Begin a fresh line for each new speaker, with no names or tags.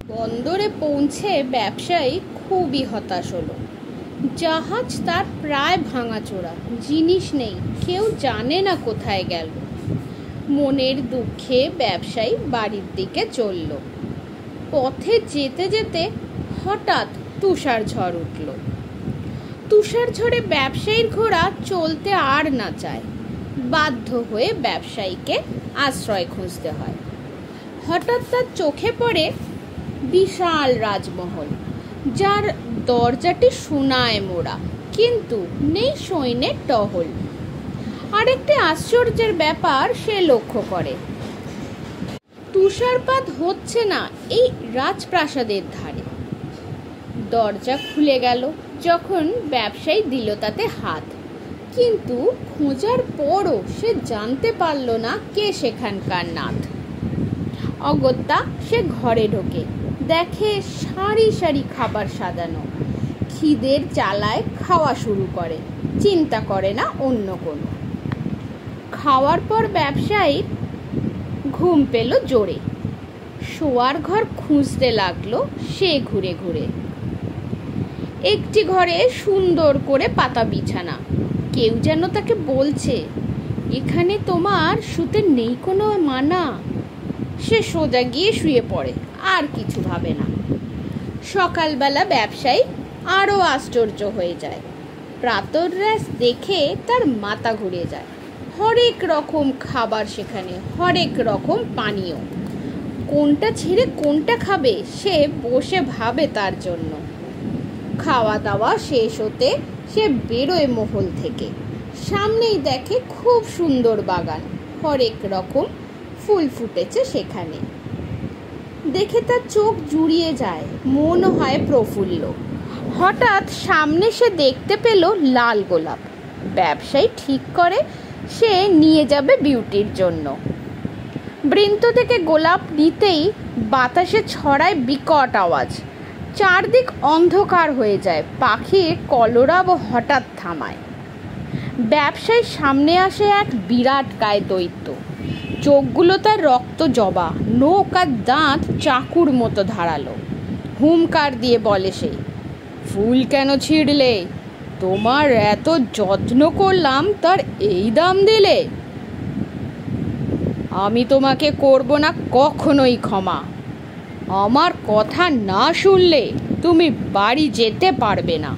বন্দরে পৌঁছে ব্যবসায়ী খুবই হতাশ হলো। জাহাজ তার প্রায় ভাঙাচোরা, জিনিস নেই, কেউ জানে না কোথায় গেল। মনের দুঃখে ব্যবসায়ী বাড়ির দিকে চলল। পথে যেতে যেতে হঠাৎ তুষার ঝড় উঠল। তুষার ঝড়ে ব্যবসায়ীর ঘোড়া চলতে আর না চায়। বাধ্য হয়ে ব্যবসায়ীকে আশ্রয় খুঁজতে হয়। হঠাৎ তার চোখে পড়ে বিশাল রাজমহল, যার দরজাটি সোনায় মোড়া, কিন্তু নেই সৈন্যের টহল। আরেকটি আশ্চর্যের ব্যাপার সে লক্ষ্য করে, তুষারপাত হচ্ছে না এই রাজপ্রাসাদের ধারে। দরজা খুলে গেল যখন ব্যবসায়ী দিল তাতে হাত, কিন্তু খোঁজার পরও সে জানতে পারল না কে সেখানকার নাথ। অগত্যা সে ঘরে ঢোকে, দেখে সারি সারি খাবার সাজানো। খিদের জ্বালায় খাওয়া শুরু করে, চিন্তা করে না অন্য কোনো। খাওয়ার পর ব্যবসায়ী ঘুম পেল জোরে। শোয়ার ঘর খুঁজতে লাগলো সে ঘুরে ঘুরে। একটি ঘরে সুন্দর করে পাতা বিছানা, কেউ যেন তাকে বলছে, এখানে তোমার শুতে নেই কোনো মানা। সে সোজা গিয়ে শুয়ে পড়ে, আর কিছু ভাবে না। সকালবেলা ব্যবসায়ী আরও আশ্চর্য হয়ে যায়। প্রাতরাশ দেখে তার মাথা ঘুরে যায়। হরেক রকম খাবার সেখানে, হরেক রকম পানীয়। কোনটা ছেড়ে কোনটা খাবে সে বসে ভাবে তার জন্য। খাওয়া দাওয়া শেষ হতে সে বেরোয় মহল থেকে। সামনেই দেখে খুব সুন্দর বাগান, হরেক রকম ফুল ফুটেছে সেখানে। দেখে তার চোখ জুড়িয়ে যায়, মন হয় প্রফুল্ল। হঠাৎ সামনে সে দেখতে পেল লাল গোলাপ। ব্যবসায়ী ঠিক করে সে নিয়ে যাবে বিউটির জন্য। বৃন্ত থেকে গোলাপ নিতেই বাতাসে ছড়ায় বিকট আওয়াজ। চারদিক অন্ধকার হয়ে যায়, পাখির কলরব হঠাৎ থামায়। ব্যবসায়ীর সামনে আসে এক বিরাট কায় দৈত্য। চোখগুলো তার রক্ত জবা, নখ আর দাঁত চাকুর মতো ধারালো। হুমকার দিয়ে বলে সে, ফুল কেন ছিঁড়লে? তোমার এত যত্ন করলাম, তার এই দাম দিলে? আমি তোমাকে করব না কখনোই ক্ষমা। আমার কথা না শুনলে তুমি বাড়ি যেতে পারবে না।